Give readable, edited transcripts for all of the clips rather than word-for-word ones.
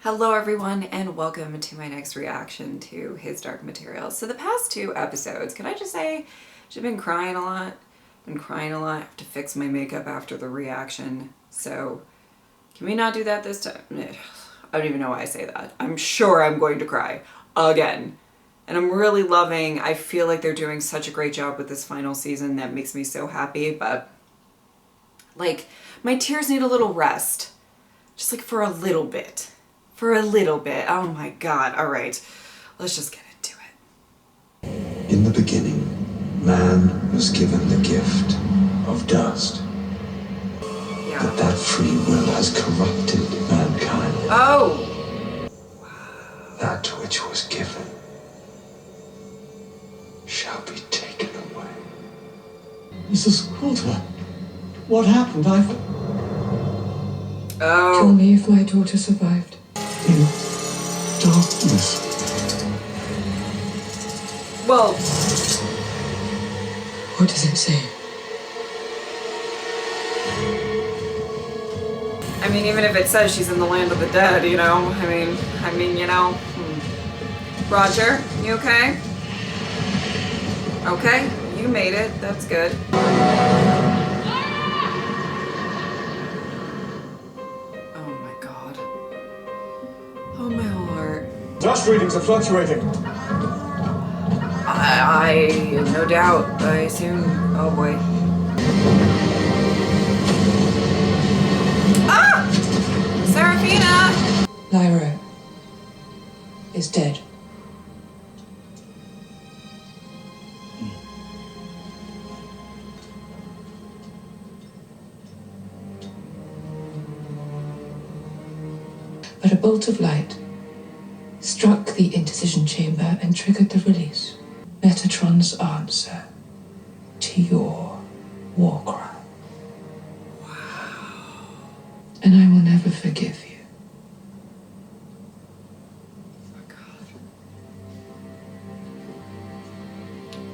Hello everyone and welcome to my next reaction to His Dark Materials. So the past two episodes, can I just say, I've been crying a lot. I have to fix my makeup after the reaction. So can we not do that this time? I don't even know why I say that. I'm sure I'm going to cry again. And I'm really loving, I feel like they're doing such a great job with this final season that makes me so happy, but like my tears need a little rest. Just like for a little bit. Oh my God. All right, let's just get into it. In the beginning, man was given the gift of dust. Yeah. But that free will has corrupted mankind. Oh! That which was given shall be taken away. Mrs. Coulter, what happened? Oh. Tell me if my daughter survived. In darkness. Well, What does it say? I mean, even if it says she's in the land of the dead, you know, I mean, you know. Roger, you okay? Okay, you made it. That's good. Oh my God. Oh my heart. Dust readings are fluctuating. I no doubt. I assume. Oh boy. Ah! Seraphina! Lyra is dead. But a bolt of light struck the intercision chamber and triggered the release. Metatron's answer to your war cry. Wow. And I will never forgive you. Oh my God.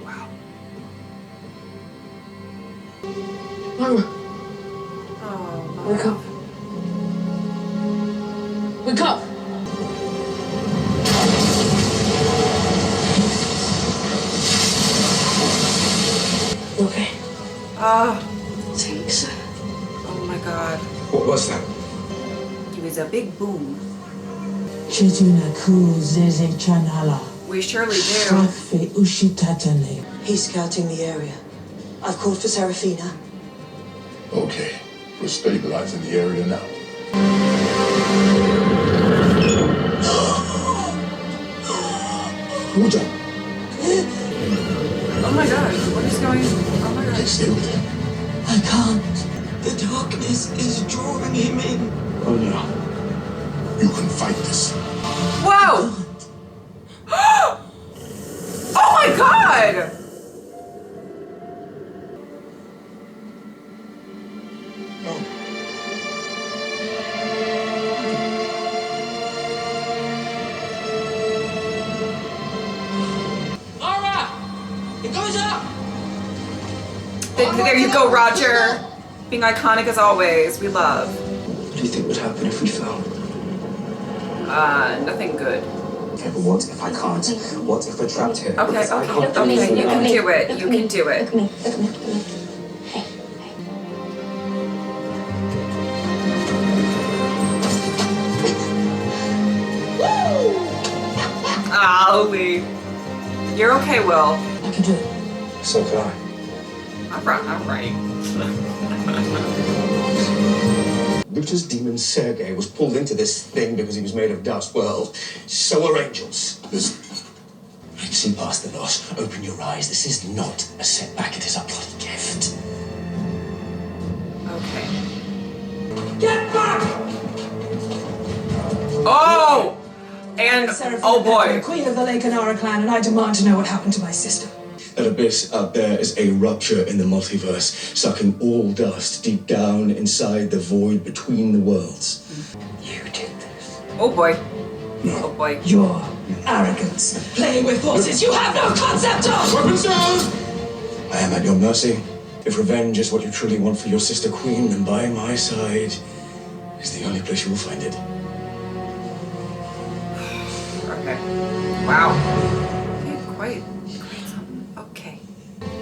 Wow. Lyra, Oh, wake up. Wake up! Okay. Thanks. Oh my God. What was that? It was a big boom. We surely do. He's scouting the area. I've called for Seraphina. Okay, we're stabilizing the area now. Hold on. Oh my God. What is going on? Oh my God. Stay with him. I can't. The darkness is drawing him in. Oh no. You can fight this. Whoa! Oh my God! Laura! It goes up! There you go, Roger. Being iconic as always. We love. What do you think would happen if we fell? Nothing good. Okay, but what if I can't? What if we're trapped here? Okay, Because I can't okay, do you can it. do it. You can do it. Look at me, look at me, look at me. Hey, Ollie. You're okay, Will. I can do it. So can I. I'm right. Luter's demon Sergei was pulled into this thing because he was made of dust. Well, so are angels. See past the loss. Open your eyes. This is not a setback. It is a bloody gift. Okay. Get back! Oh! And, oh boy. Queen of the Lake Anara clan, and I demand to know what happened to my sister. That abyss out there is a rupture in the multiverse, sucking all dust deep down inside the void between the worlds. You did this. Oh boy. Oh boy. Your arrogance, playing with forces you have no concept of! Weapons down! I am at your mercy. If revenge is what you truly want for your sister queen, then by my side is the only place you will find it. Okay. Wow. Okay, quite something. Okay.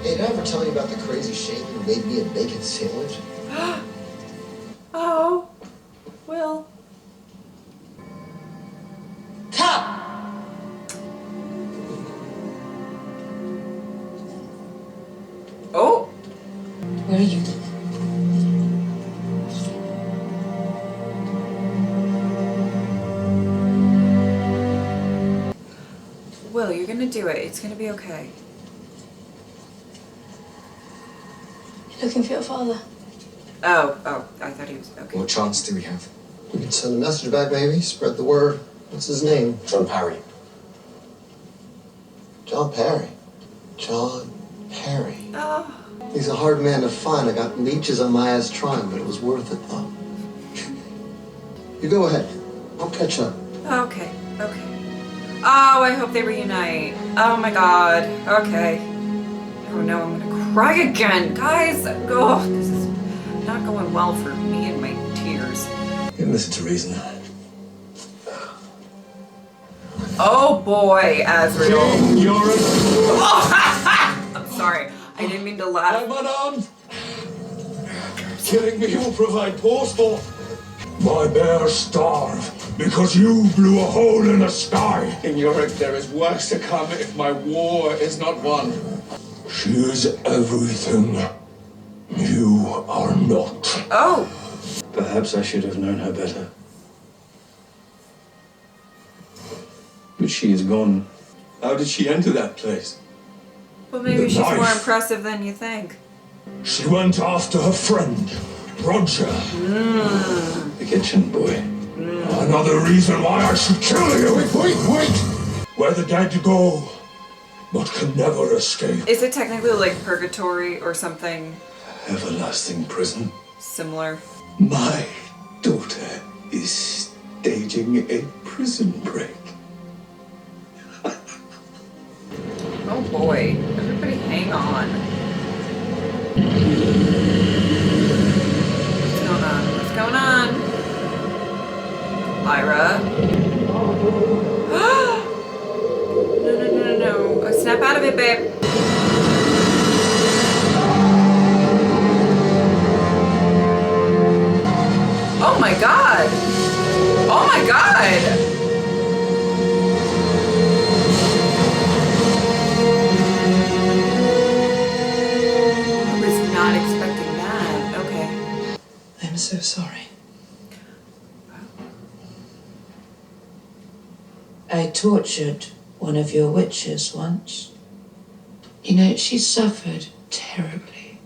Hey, did I ever tell you about the crazy shape who made me a bacon sandwich? Oh, Will. Come! Oh. Where are you? Will, you're gonna do it. It's gonna be okay. Looking for your father. Oh, I thought he was okay. What chance do we have? We can send a message back, maybe. Spread the word. What's his name? John Parry. John Parry. John Parry. Oh. He's a hard man to find. I got leeches on my ass trying, but it was worth it, though. You go ahead. I'll catch up. Okay. Oh, I hope they reunite. Oh my god. Okay. Oh no, I'm gonna cry again. Guys, oh, this is not going well for me and my tears. You listen to reason. Oh boy, Azrael. You're I'm sorry. I didn't mean to laugh. I'm unarmed. Killing me will provide pause for. My bears starve because you blew a hole in the sky. In Yorick, there is worse to come if my war is not won. She is everything. You are not. Oh. Perhaps I should have known her better. But she is gone. How did she enter that place? Well, maybe The she's more knife. impressive than you think. She went after her friend, Roger. The kitchen boy. Another reason why I should kill you. Wait. Where the dead go, but can never escape. Is it technically like purgatory or something Everlasting prison. similar? My daughter is staging a prison break. Oh boy. Everybody hang on. What's going on? Lyra? No. Oh, snap out of it, babe. Oh my god! Oh my god! I was not expecting that. Okay. I'm so sorry. I tortured one of your witches once. You know, she suffered terribly.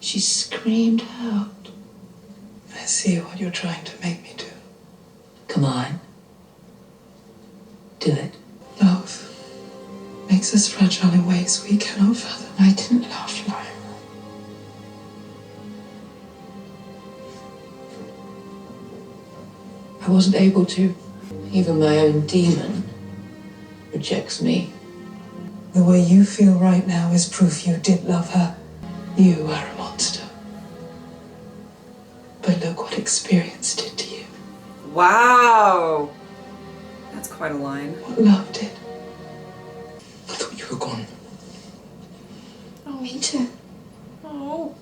She screamed out. I see what you're trying to make me do. Come on. Do it. Love makes us fragile in ways we cannot fathom. I didn't love Lyra. I wasn't able to. Even my own demon rejects me. The way you feel right now is proof you did love her. You are a monster. But look what experience did to you. Wow. That's quite a line. What love did. I thought you were gone. Oh, me too. Oh.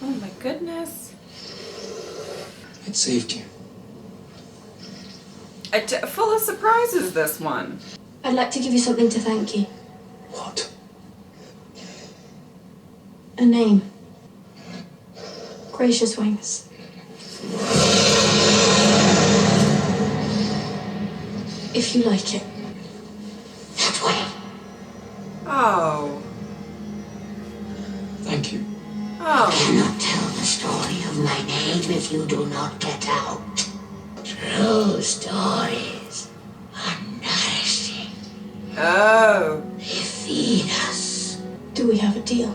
Oh my goodness. It saved you. Full of surprises, this one. I'd like to give you something to thank you. What? A name. Gracious Wings. If you like it. That way. Oh. Thank you. Oh. Cannot tell the story of my name if you do not get out. True stories are nourishing. Oh. They feed us. Do we have a deal?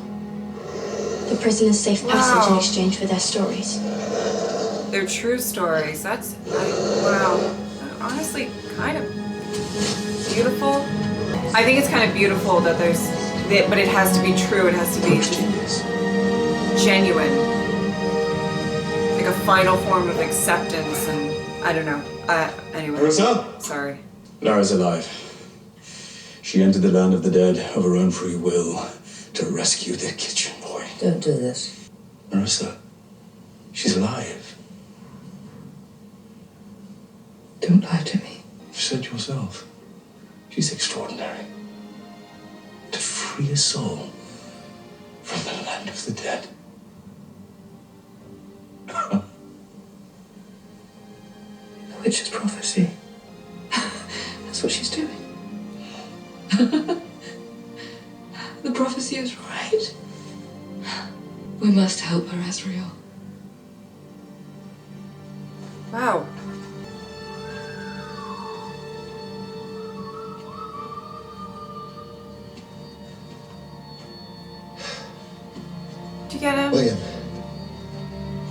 The prisoner's safe passage in Wow. exchange for their stories. They're true stories. Wow. Honestly, kind of beautiful. I think it's kind of beautiful that but it has to be true. It has to be genuine. Like a final form of acceptance and I don't know. Anyway. Marissa? Sorry. Lara's alive. She entered the land of the dead of her own free will to rescue the kitchen boy. Don't do this. Marissa, she's alive. Don't lie to me. You said yourself. She's extraordinary. To free a soul from the land of the dead. The witch's prophecy. That's what she's doing. The prophecy is right. We must help her, Azrael. Wow. Did you get him? William,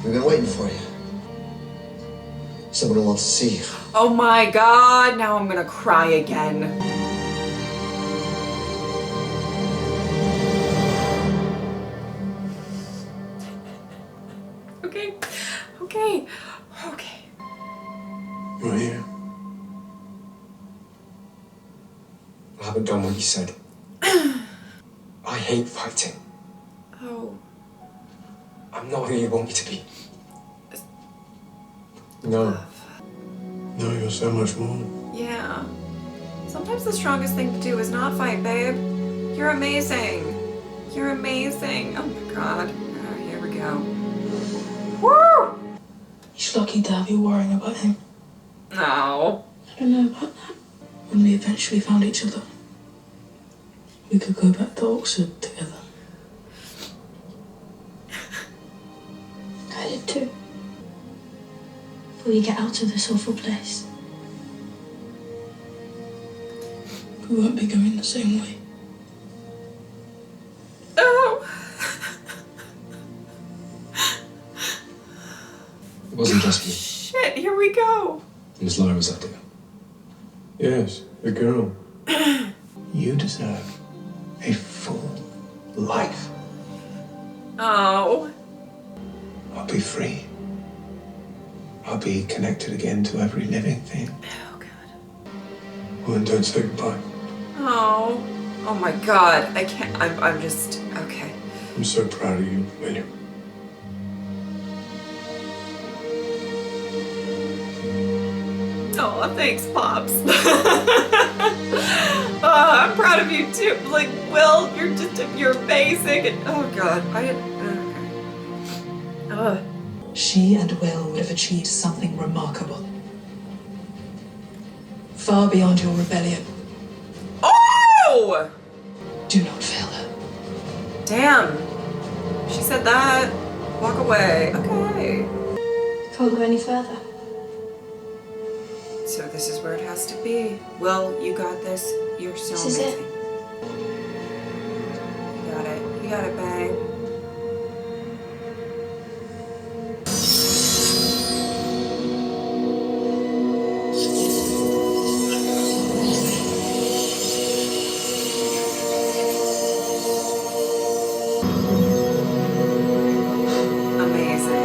we've been waiting for you. Someone wants to see you. Oh my god, now I'm gonna cry again. Okay, okay, okay. You're here. I haven't done what you said. I hate fighting. Oh. I'm not who you want me to be. No. No, you're so much more. Yeah. Sometimes the strongest thing to do is not fight, babe. You're amazing. You're amazing. Oh my god. Oh, here we go. Woo! She's lucky to have you worrying about him. No. I don't know about that. When we eventually found each other, we could go back to Oxford together. I did too. Before you get out of this awful place. We won't be going the same way. Oh. It wasn't just you. Shit, here we go. It was Lara's idea. Yes, the girl. You deserve a full life. Oh. I'll be free. I'll be connected again to every living thing. Oh god. Well, then don't say goodbye. Oh. Oh my god. I can't. I'm just. Okay. I'm so proud of you, William. Oh, thanks, Pops. Oh, I'm proud of you too. Like, Will, you're amazing. And, oh god. Okay. She and Will would have achieved something remarkable. Far beyond your rebellion. Oh! Do not fail her. Damn. She said that. Walk away. Okay. Can't go any further. So this is where it has to be. Will, you got this. You're so This is amazing. it. You got it. You got it, babe. Amazing.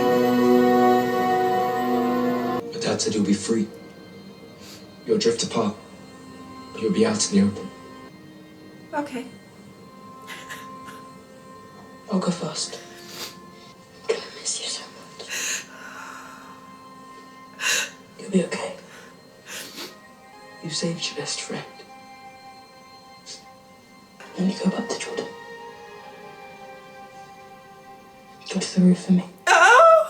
But Dad said you'll be free. You'll drift apart. But you'll be out in the open. Okay. I'll go first. I miss you so much. You'll be okay. You saved your best friend. Then you go back to Jordan. Go to the roof for me. Oh!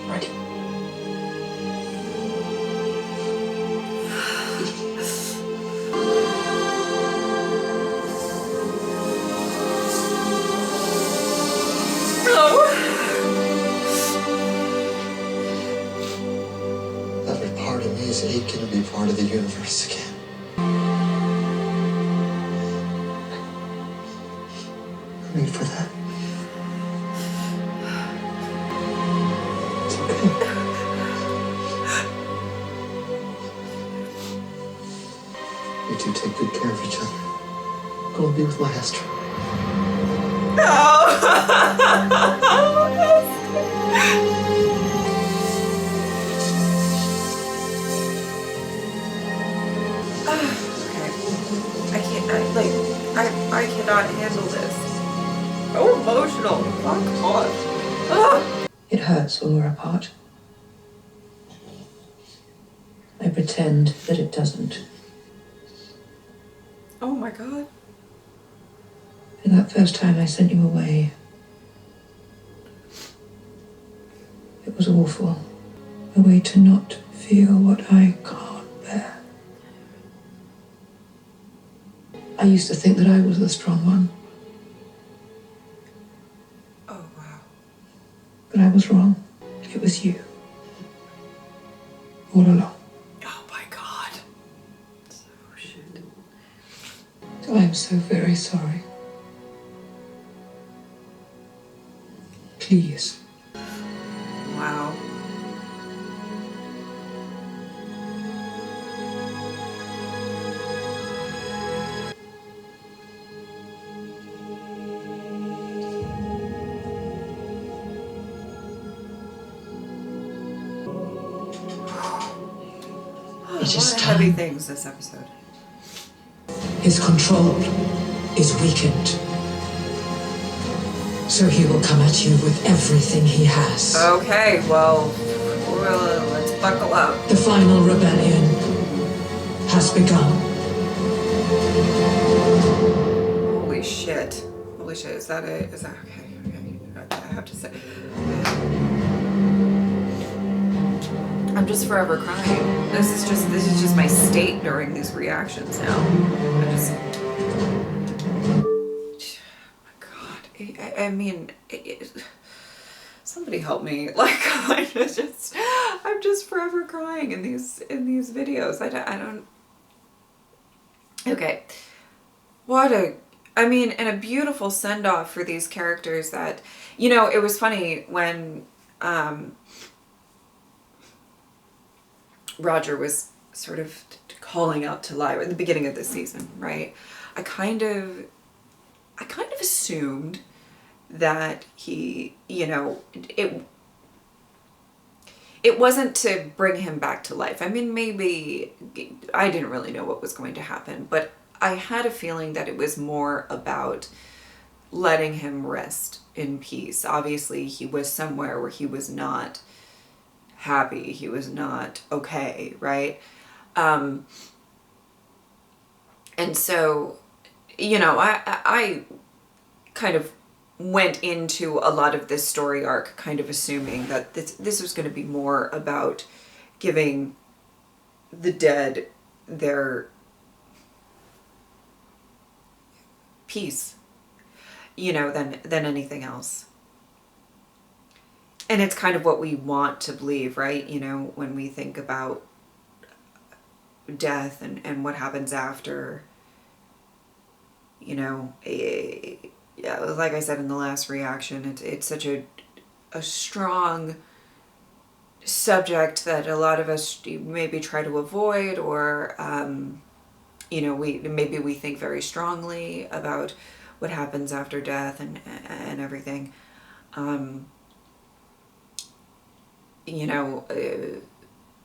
Ready? Every part of me is aching to be part of the universe again. I mean, for that. It's okay. You two take good care of each other. Go and be with my Esther. Oh! emotional. Fuck off. Ugh. It hurts when we're apart. I pretend that it doesn't. Oh my god. And that first time I sent you away, it was awful. A way to not feel what I can't bear. I used to think that I was the strong one. Oh wow. But I was wrong. It was you. All along. Oh my god. So shit. I'm so very sorry. Please. Wow. It A is lot of heavy time. things this episode. His control is weakened. So he will come at you with everything he has. Okay, well, let's buckle up. The final rebellion has begun. Holy shit. Holy shit, is that it? Is that okay? I have to say. I'm just forever crying. This is just my state during these reactions now. Oh my god. I mean, somebody help me. Like, I'm just forever crying in these videos. I don't. Okay. And a beautiful send-off for these characters that, it was funny when Roger was sort of calling out to Lyra at the beginning of this season, right? I kind of assumed that he, it wasn't to bring him back to life. I mean, maybe I didn't really know what was going to happen, but I had a feeling that it was more about letting him rest in peace. Obviously, he was somewhere where he was not happy. He was not okay, right? And so, I kind of went into a lot of this story arc kind of assuming that this was going to be more about giving the dead their peace, than anything else. And it's kind of what we want to believe, right? When we think about death and what happens after, yeah, like I said in the last reaction, it's such a strong subject that a lot of us maybe try to avoid, or we think very strongly about what happens after death and everything.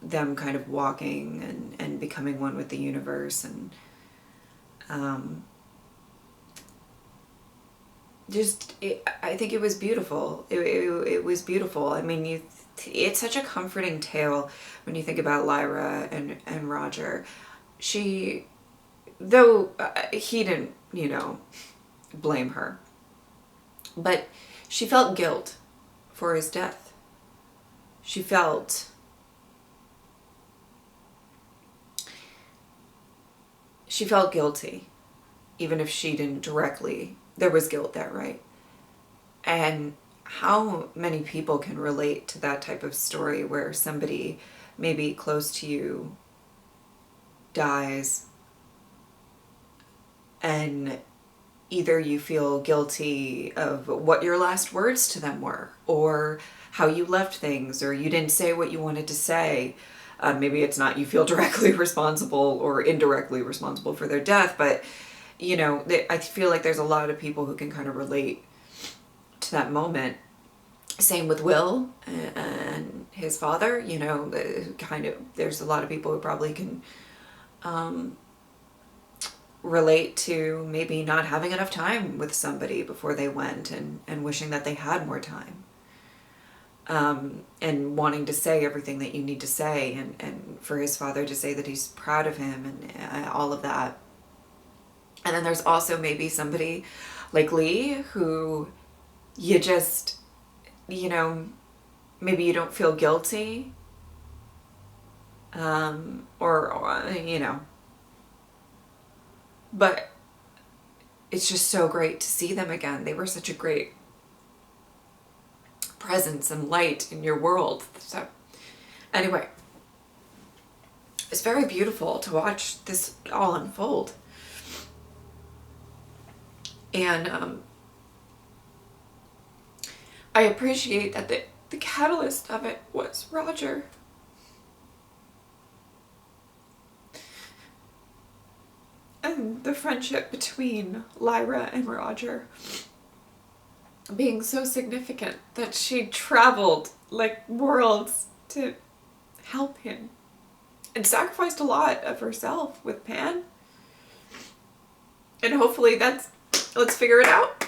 Them kind of walking and becoming one with the universe, and I think it was beautiful. It was beautiful. I mean, it's such a comforting tale when you think about Lyra and Roger. Though he didn't, blame her, but she felt guilt for his death. She felt guilty, even if she didn't directly. There was guilt there, right? And how many people can relate to that type of story where somebody maybe close to you dies, and either you feel guilty of what your last words to them were, or how you left things, or you didn't say what you wanted to say. Maybe it's not you feel directly responsible or indirectly responsible for their death, but I feel like there's a lot of people who can kind of relate to that moment. Same with Will and his father. There's a lot of people who probably can relate to maybe not having enough time with somebody before they went, and wishing that they had more time. And wanting to say everything that you need to say, and for his father to say that he's proud of him, and all of that. And then there's also maybe somebody like Lee who you just, you know, maybe you don't feel guilty, or you know, but it's just so great to see them again. They were such a great presence and light in your world. So anyway, it's very beautiful to watch this all unfold. And I appreciate that the catalyst of it was Roger. And the friendship between Lyra and Roger being so significant that she traveled like worlds to help him and sacrificed a lot of herself with Pan. And hopefully let's figure it out.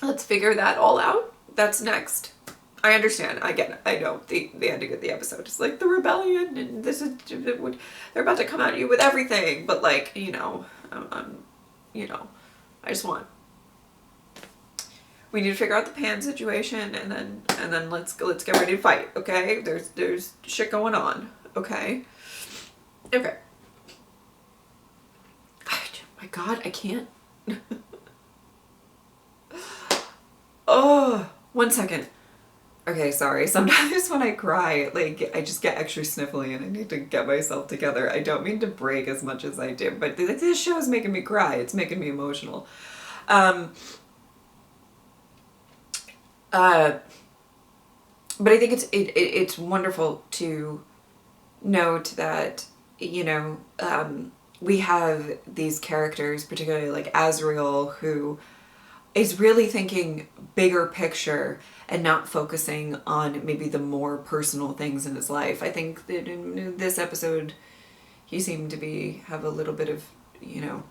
Let's figure that all out. That's next. I understand. I know the ending of the episode is like the rebellion, and this is, they're about to come at you with everything. But like, you know, you know, I just want, we need to figure out the Pan situation, and then let's get ready to fight. Okay, there's shit going on. Okay. Okay. My God, I can't. Oh, 1 second. Okay, sorry. Sometimes when I cry, like, I just get extra sniffly and I need to get myself together. I don't mean to break as much as I do, but this show is making me cry. It's making me emotional. But I think it's wonderful to note that, you know, we have these characters, particularly like Azriel, who is really thinking bigger picture and not focusing on maybe the more personal things in his life. I think that in this episode, he seemed to have a little bit of, you know,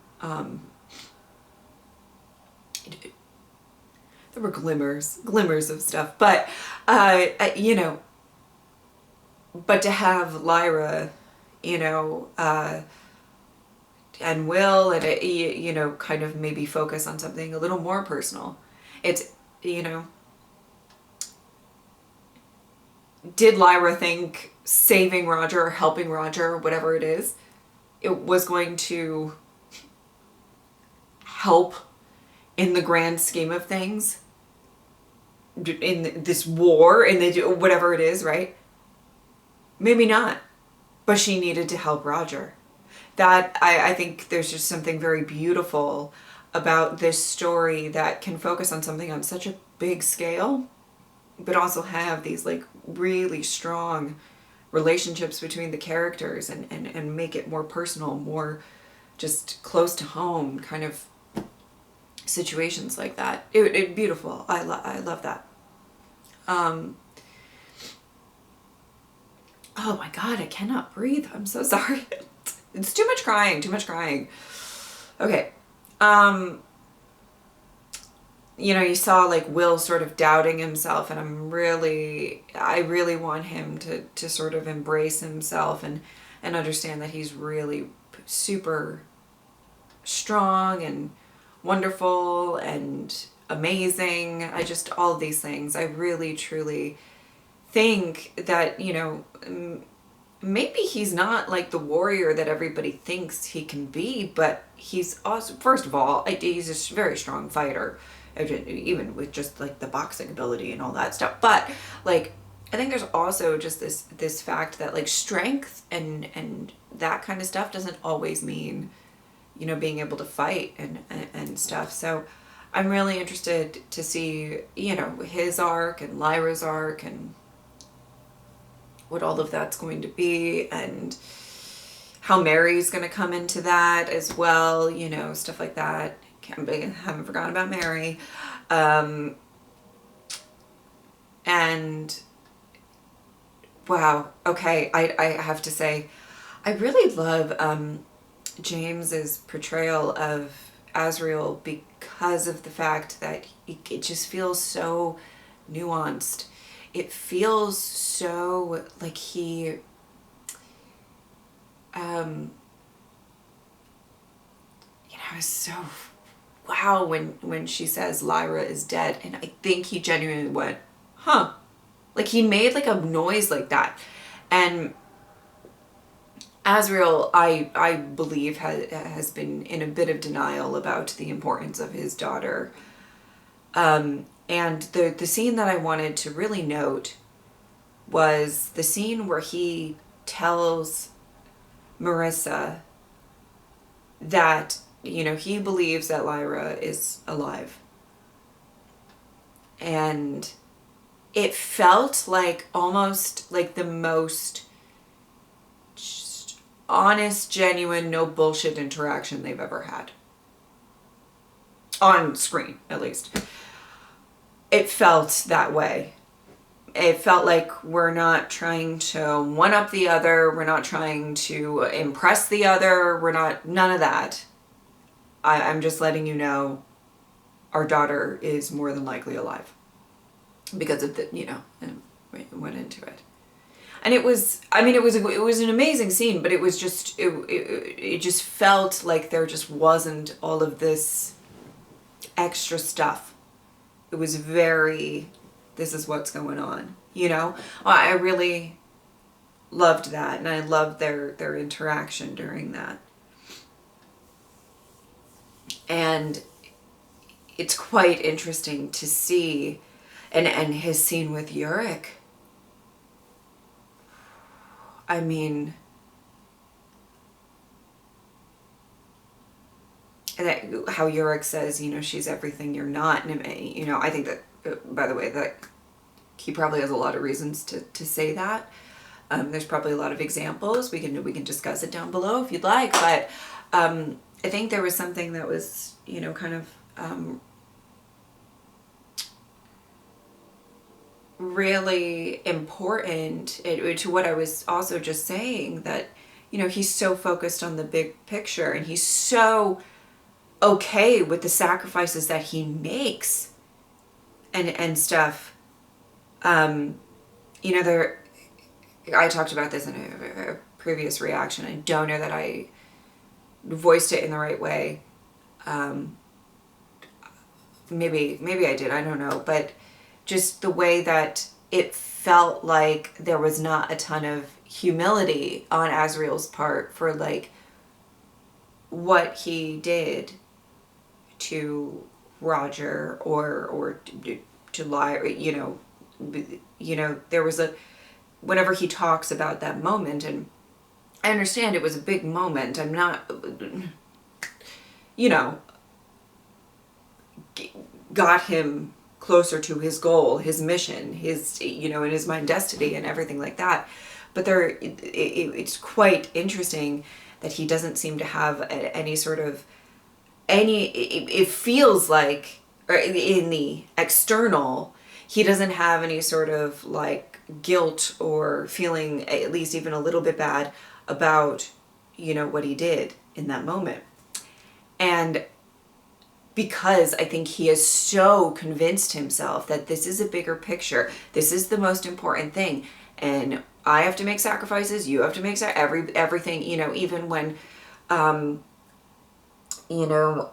there were glimmers of stuff, but, you know, but to have Lyra, you know, and Will, and you know, kind of maybe focus on something a little more personal. It's, you know, did Lyra think saving Roger, helping Roger, whatever it is, it was going to help in the grand scheme of things, in this war, in the whatever it is, right? Maybe not, but she needed to help Roger. That, I think there's just something very beautiful about this story that can focus on something on such a big scale, but also have these like really strong relationships between the characters, and make it more personal, more just close to home kind of situations like that. It beautiful. I love that. Oh my God, I cannot breathe. I'm so sorry. It's too much crying. Okay. You know, you saw like Will sort of doubting himself, and I really want him to sort of embrace himself and understand that he's really super strong and wonderful and amazing. All of these things. I really, truly think that, you know, maybe he's not like the warrior that everybody thinks he can be, but he's also, first of all, he's a very strong fighter, even with just like the boxing ability and all that stuff. But like, I think there's also just this fact that like strength and that kind of stuff doesn't always mean, you know, being able to fight and stuff. So I'm really interested to see, you know, his arc and Lyra's arc and what all of that's going to be, and how Mary's going to come into that as well, you know, stuff like that. Haven't forgotten about Mary. And wow, okay, I have to say, I really love James's portrayal of Azriel because of the fact that it just feels so nuanced. It feels so like he so wow when she says Lyra is dead, and I think he genuinely went, huh, like he made like a noise like that. And Azriel, I believe, has been in a bit of denial about the importance of his daughter. And the scene that I wanted to really note was the scene where he tells Marissa that, you know, he believes that Lyra is alive. And it felt like almost like the most just honest, genuine, no bullshit interaction they've ever had. On screen, at least. It felt that way. It felt like we're not trying to one up the other. We're not trying to impress the other. We're not, none of that. I'm just letting you know our daughter is more than likely alive. Because of the, you know, and we went into it. And it was, I mean, it was an amazing scene, but it was just, it just felt like there just wasn't all of this extra stuff. It was very, this is what's going on, you know? I really loved that, and I loved their interaction during that. And it's quite interesting to see, and his scene with Yurik. I mean, that how Yurik says, you know, she's everything you're not, and you know, I think that, by the way, that he probably has a lot of reasons to say that. There's probably a lot of examples. We can discuss it down below if you'd like, but I think there was something that was, you know, kind of really important to what I was also just saying, that, you know, he's so focused on the big picture, and he's so okay with the sacrifices that he makes and stuff. You know, I talked about this in a previous reaction. I don't know that I voiced it in the right way. Maybe I did, I don't know, but just the way that it felt like there was not a ton of humility on Azriel's part for like what he did to Roger or to Lyra, you know, there was whenever he talks about that moment, and I understand it was a big moment. I'm not, you know, got him closer to his goal, his mission, his, you know, in his mind, destiny and everything like that. But it's quite interesting that he doesn't seem to have any sort of, it feels like, or in the external, he doesn't have any sort of like guilt or feeling at least even a little bit bad about, you know, what he did in that moment. And because I think he has so convinced himself that this is a bigger picture, this is the most important thing, and I have to make sacrifices, you have to make everything, you know, even when, you know,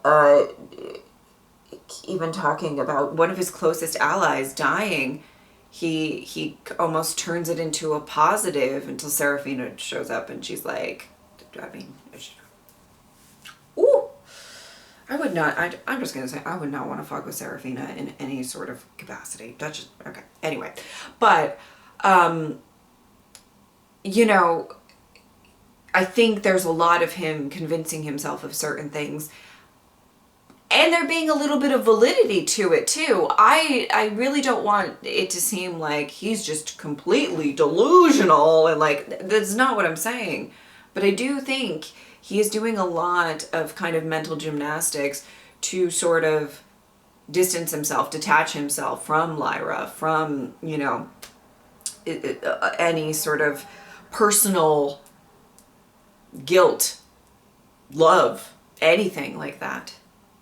even talking about one of his closest allies dying, he almost turns it into a positive until Serafina shows up and she's like, I mean, ooh, I would not, I'm just going to say, I would not want to fuck with Serafina in any sort of capacity. That's just, okay. Anyway, but, you know, I think there's a lot of him convincing himself of certain things, and there being a little bit of validity to it too. I really don't want it to seem like he's just completely delusional, and like, that's not what I'm saying. But I do think he is doing a lot of kind of mental gymnastics to sort of distance himself, detach himself from Lyra, from, you know, any sort of personal guilt love anything like that.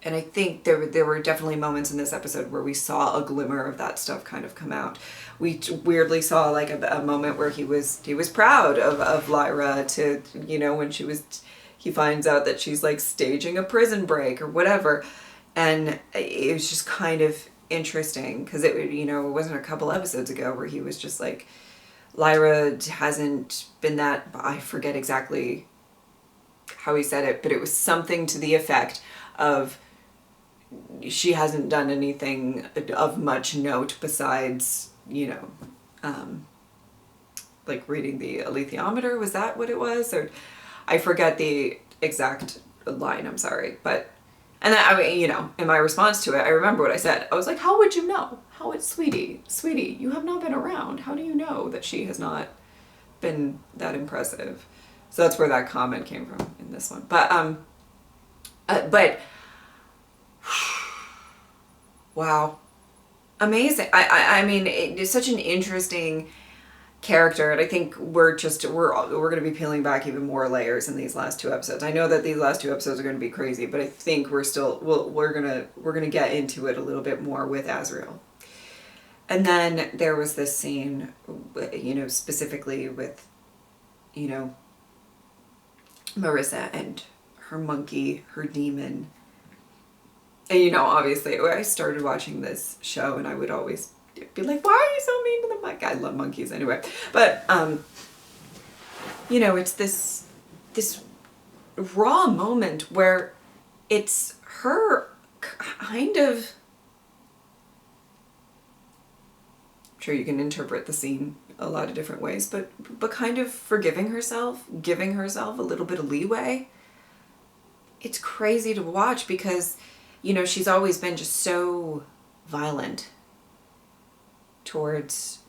And I think there were definitely moments in this episode where we saw a glimmer of that stuff kind of come out. We weirdly saw like a moment where he was proud of Lyra to, you know, when he finds out that she's like staging a prison break or whatever. And it was just kind of interesting because it, you know, it wasn't a couple episodes ago where he was just like, Lyra hasn't been that, I forget exactly how he said it, but it was something to the effect of she hasn't done anything of much note besides, you know, like reading the alethiometer. Was that what it was? Or I forget the exact line, I'm sorry. But, and then, I mean, you know, in my response to it, I remember what I said. I was like, how would you know? How it's sweetie, you have not been around. How do you know that she has not been that impressive? So that's where that comment came from in this one. But wow, amazing. I mean, it is such an interesting character, and I think we're going to be peeling back even more layers in these last two episodes. I know that these last two episodes are going to be crazy, but I think we're gonna get into it a little bit more with Azriel. And then there was this scene, you know, specifically with, you know, Marissa and her monkey, her demon. And, you know, obviously, I started watching this show and I would always be like, why are you so mean to the monkey? I love monkeys anyway. But, you know, it's this raw moment where it's her kind of, I'm sure you can interpret the scene a lot of different ways, but kind of forgiving herself, giving herself a little bit of leeway. It's crazy to watch because, you know, she's always been just so violent towards,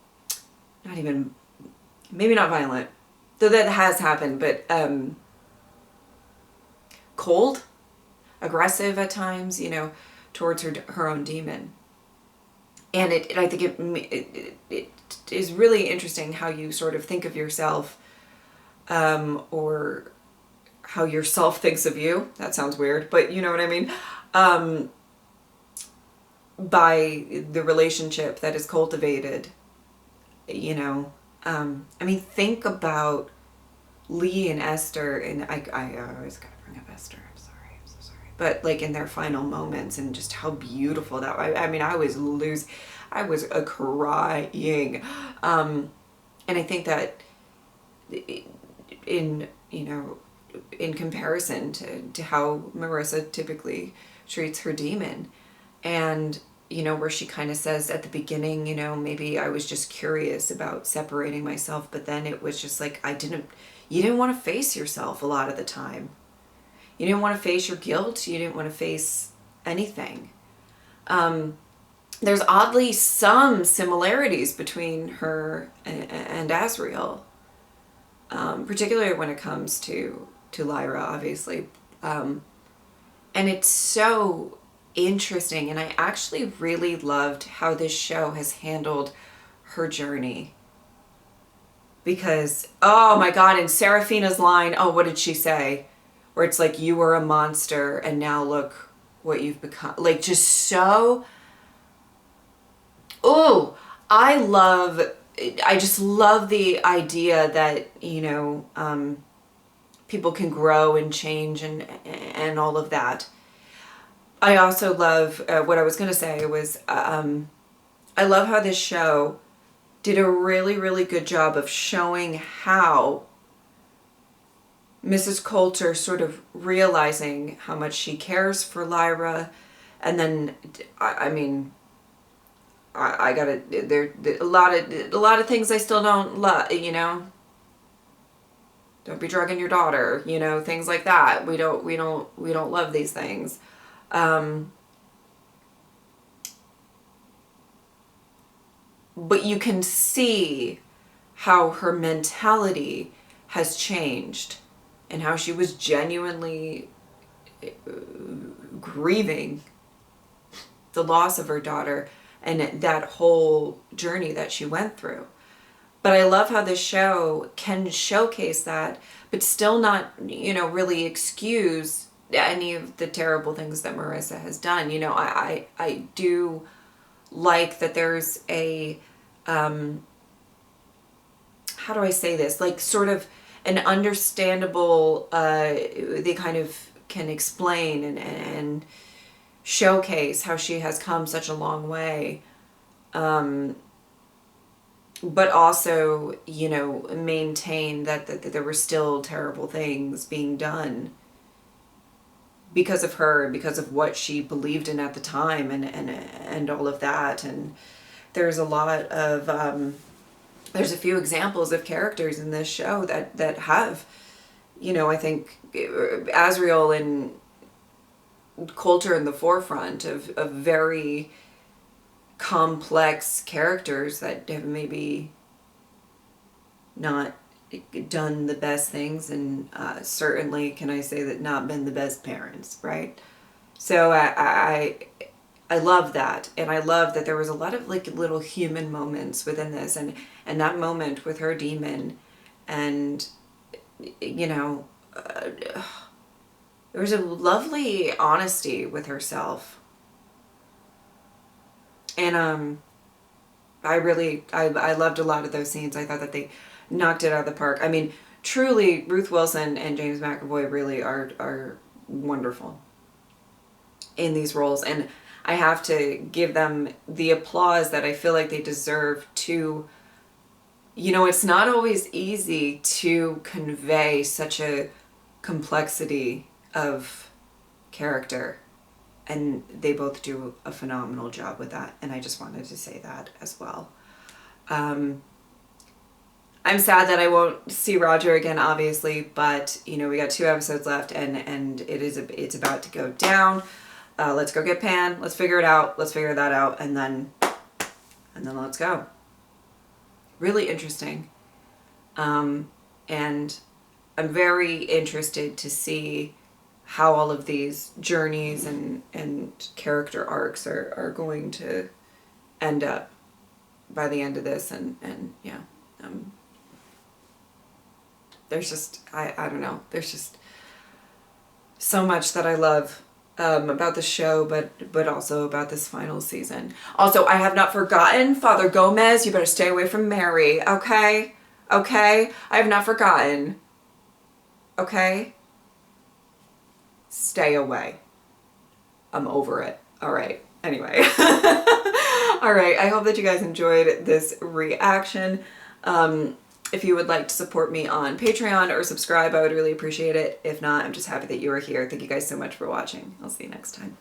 maybe not violent, though that has happened, but cold, aggressive at times, you know, towards her own demon. And I think it is really interesting how you sort of think of yourself, or how yourself thinks of you. That sounds weird, but you know what I mean? By the relationship that is cultivated, you know. I mean, think about Lee and Esther, and I always gotta bring up Esther. I'm so sorry. But like in their final moments and just how beautiful that. I mean, I was crying, and I think that in, you know, in comparison to how Marissa typically treats her demon, and you know, where she kind of says at the beginning, you know, maybe I was just curious about separating myself, but then it was just like, you didn't want to face yourself a lot of the time. You didn't want to face your guilt. You didn't want to face anything. There's oddly some similarities between her and Azriel, particularly when it comes to Lyra, obviously. And it's so interesting, and I actually really loved how this show has handled her journey, because oh my god, in Serafina's line, oh, what did she say, where it's like, you were a monster and now look what you've become, like, just so, oh, I just love the idea that, you know, people can grow and change and all of that. I also love, what I was going to say was, I love how this show did a really, really good job of showing how Mrs. Coulter sort of realizing how much she cares for Lyra, and then, I mean, I gotta, there a lot of things I still don't love, you know. Don't be drugging your daughter, you know, things like that. We don't love these things. But you can see how her mentality has changed and how she was genuinely grieving the loss of her daughter and that whole journey that she went through. But I love how this show can showcase that, but still not, you know, really excuse any of the terrible things that Marissa has done. You know, I do like that there's a, how do I say this? Like sort of an understandable, they kind of can explain and showcase how she has come such a long way. But also, you know, maintain that there were still terrible things being done because of her, because of what she believed in at the time, and all of that. And there's a lot of, there's a few examples of characters in this show that have, you know, I think Azriel and Coulter in the forefront of very complex characters that have maybe not done the best things, and certainly can I say that not been the best parents, right? So I love that, and I love that there was a lot of like little human moments within this, and that moment with her demon, and you know, there was a lovely honesty with herself. And I loved a lot of those scenes. I thought that they knocked it out of the park. I mean, truly, Ruth Wilson and James McAvoy really are wonderful in these roles. And I have to give them the applause that I feel like they deserve to, you know, it's not always easy to convey such a complexity of character. And they both do a phenomenal job with that. And I just wanted to say that as well. I'm sad that I won't see Roger again, obviously, but you know, we got 2 episodes left, and it's about to go down. Let's go get Pan. Let's figure it out. Let's figure that out, and then let's go. Really interesting. And I'm very interested to see how all of these journeys and character arcs are going to end up by the end of this, and yeah, there's just I don't know, there's just so much that I love about the show, but also about this final season. Also, I have not forgotten Father Gomez. You better stay away from Mary, okay? I have not forgotten, okay? Stay away. I'm over it. All right. Anyway. All right. I hope that you guys enjoyed this reaction. If you would like to support me on Patreon or subscribe, I would really appreciate it. If not, I'm just happy that you are here. Thank you guys so much for watching. I'll see you next time.